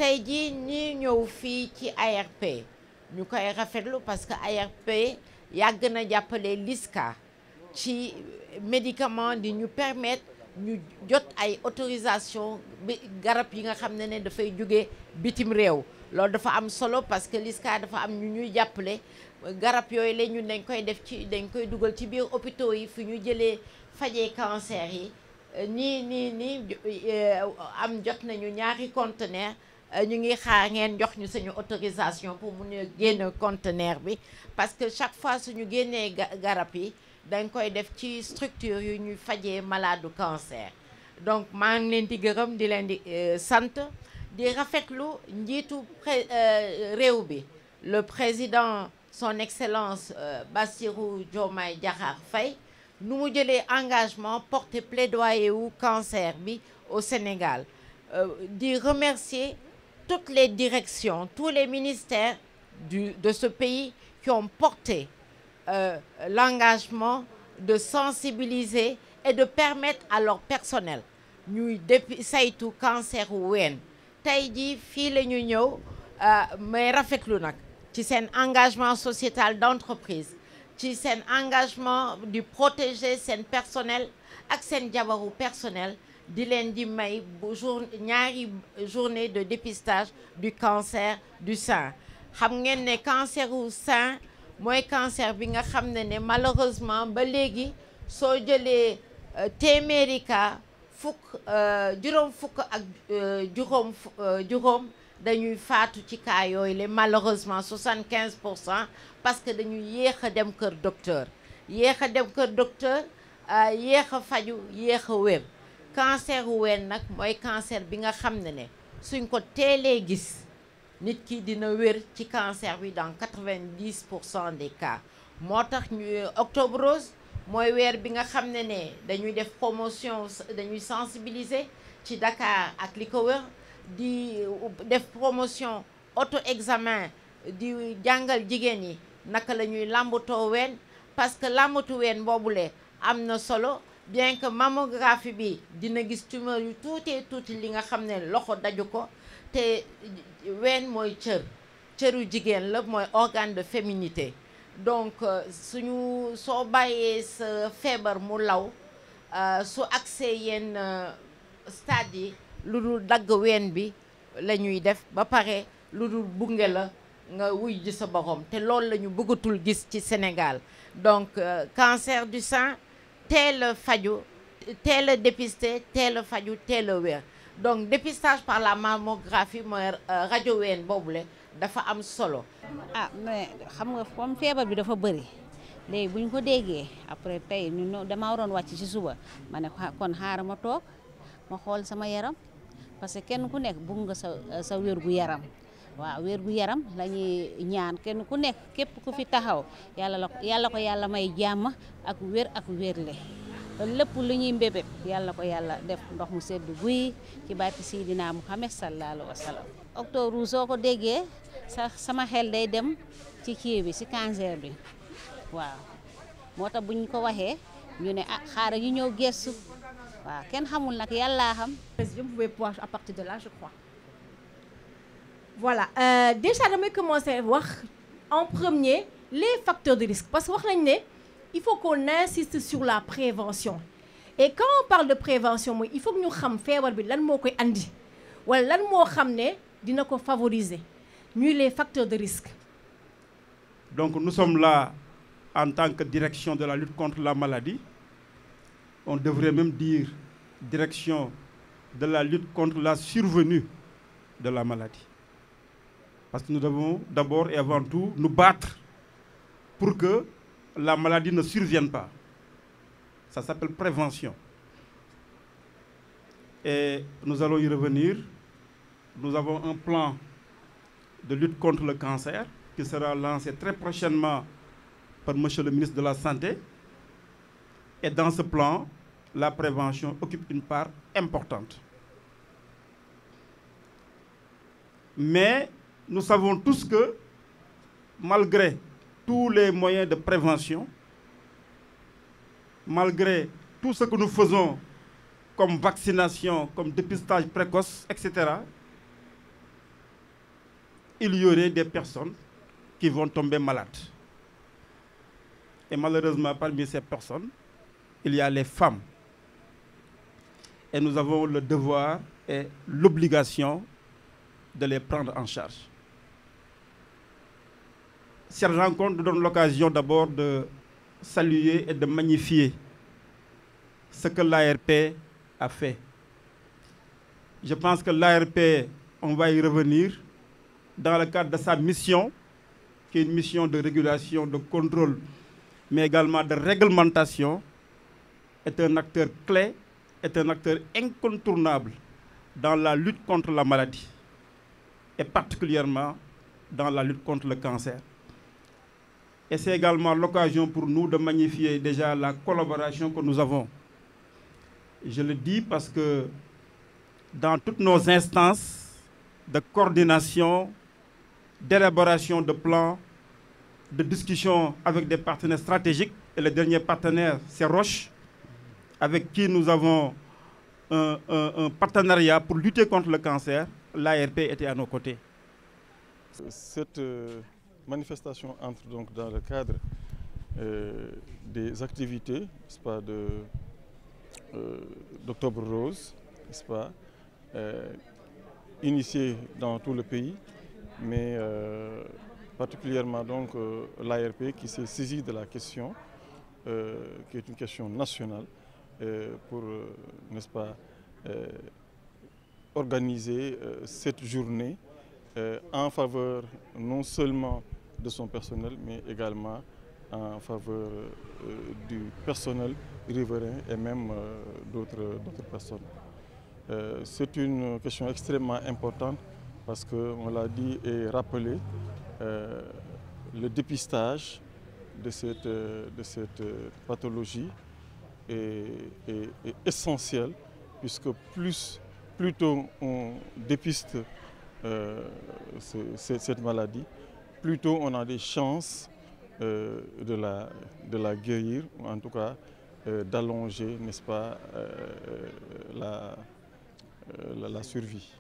tey jii ñi ñëw fii ci ARP ñu koy rafetlu parce que ARP yàgg na jàppale LISCA ci médicament di ñu permettre ñu jot ay autorisation bi garab yi nga xam ne dafay jóge bitim réew loolu dafa am solo parce que LISCA dafa am ñu ñuy jàppale garab yooyu la ñun dañ koy def ci dañ koy dugal ci biir hôpitaux yi fi ñu jëlee fajee cancer yi nii am jot nañu ñaari conteneur ñu ngi xaar ngeen jox ñu suñu autorisation pour mun a génn conteneur bi parce que chaque fois suñu génnee garab yi dañ koy def ci structure yu ñuy fajee malade du cancer donc maa ngi leen di gërëm di leen di sant di rafetlu njiitu réew bi le président son excellence Bassirou Diomaye Diakhar Faye nu mu jëlee engagement porter plaidoyer wu cancer bi au Sénégal di remercier toutes les directions, tous les ministères de ce pays qui ont porté l'engagement de sensibiliser et de permettre à leur personnel ñuy saytu cancer wu ween tey jii fii la ñu ñëw mais rafetlu nag ci seen engagement sociétal d'entreprise ci seen engagement di protéger seen personnel ak seen jabaru personnel di leen di may ñaari journée de dépistage du cancer du sein xam ngeen ne cancer du sein mooy cancer bi nga xam ne malheureusement ba léegi soo jëlee téeméeri cas juróom fukk ak juróom dañuy faatu ci cas yooyu le malheureusement 75% parce que dañuy yéex a dem kër docteur yéex a dem kër docteur yéex a faju yéex a wér cancer wu ween nag mooy cancer bi nga xam ne suñ ko teelee gis nit ki dina wér ci cancer bi dans 90% des cas moo tax ñu octobre rose mooy weer bi nga xam ne dañuy def promotion dañuy sensibiliser ci Dakar ak li ko wër di def promotion auto examen di jàngal jigéen yi naka la ñuy làmbatoo ween parce que làmbatu ween boobule am na solo bien que mammographie bi dina gis tumeur yu tuuti li nga xam ne loxo daju ko te ween mooy cëru jigéen la mooy organe de féminité donc soo bàyyee sa feebar mu law su accès yenn stade yi lu dul dagg ween bi la ñuy def ba pare lu dul bunge la nga wuy ji sa borom te loolu la ñu bëggatul gis ci Sénégal donc cancer du sein teel a faju teel a dépister teel a faju teel a wér donc dépistage par la mammographie mooy rajo ween boobule dafa am solo. mais xam nga comme feebar bi dafa bëri léegi bu ñu ko déggee après tey ñu dama waroon wàcc ci suba ma ne kon xaaral ma toog ma xool sama yaram parce que kenn ku nekk bëgg nga sa wér gu yaram waaw wér gu yaram la ñuy ñaan kenn ku nekk képp ku fi taxaw yàlla ko yàlla may jàmm ak wér ak wérle lépp lu ñuy mbébét yàlla ko yàlla def ndox mu sedd guy ci barke Seydina Muhammad sallallahu alayhi wa sallam. octobre rouge soo ko déggee sama xel day dem ci kii bi ci cancer bi waaw moo tax bu ñu ko waxee ñu ne xaaral ñu ñëw gëstu waaw kenn xamul nag yàllaa xam. Vous pouvez pouvoir à partir de là je crois. Voilà déjà damay commencer wax en premier les facteurs de risque parce que wax nañ ne il faut qu'on insiste sur la prévention et quand on parle de prévention mooy il faut que ñu xam feebar bi lan moo koy andi wala lan moo xam ne dina ko favoriser ñuy les facteurs de risque. Donc nous sommes là en tant que direction de la lutte contre la maladie. On devrait même dire direction de la lutte contre la survenue de la maladie. Parce que nous devons d'abord et avant tout nous battre pour que la maladie ne survienne pas. Ça s'appelle prévention. Et nous allons y revenir. Nous avons un plan de lutte contre le cancer qui sera lancé très prochainement par Monsieur le ministre de la Santé. Et dans ce plan, la prévention occupe une part importante. Mais nous savons tous que, malgré tous les moyens de prévention, malgré tout ce que nous faisons comme vaccination, comme dépistage précoce, etc., il y aurait des personnes qui vont tomber malades. Et malheureusement, parmi ces personnes, il y a les femmes. Et nous avons le devoir et l'obligation de les prendre en charge. Cette rencontre nous donne l'occasion d'abord de saluer et de magnifier ce que l'ARP a fait. Je pense que l'ARP, on va y revenir, dans le cadre de sa mission, qui est une mission de régulation, de contrôle, mais également de réglementation, est un acteur clé, est un acteur incontournable dans la lutte contre la maladie, et particulièrement dans la lutte contre le cancer. Et c'est également l'occasion pour nous de magnifier déjà la collaboration que nous avons. Je le dis parce que dans toutes nos instances de coordination, d'élaboration de plans, de discussion avec des partenaires stratégiques, et le dernier partenaire, c'est Roche, avec qui nous avons un partenariat pour lutter contre le cancer, l'ARP était à nos côtés. Cette manifestation entre donc dans le cadre des activités, n'est-ce pas, d'Octobre Rose, n'est-ce pas, initiées dans tout le pays, mais particulièrement donc l'ARP qui s'est saisie de la question, qui est une question nationale, pour, n'est-ce pas, organiser cette journée en faveur non seulement de son personnel, mais également en faveur du personnel riverain et même d'autres personnes. C'est une question extrêmement importante parce qu'on l'a dit et rappelé, le dépistage de cette pathologie est essentiel, puisque plus tôt on dépiste cette maladie, plus tôt on a des chances de la guérir, ou en tout cas d'allonger, n'est-ce pas, la survie.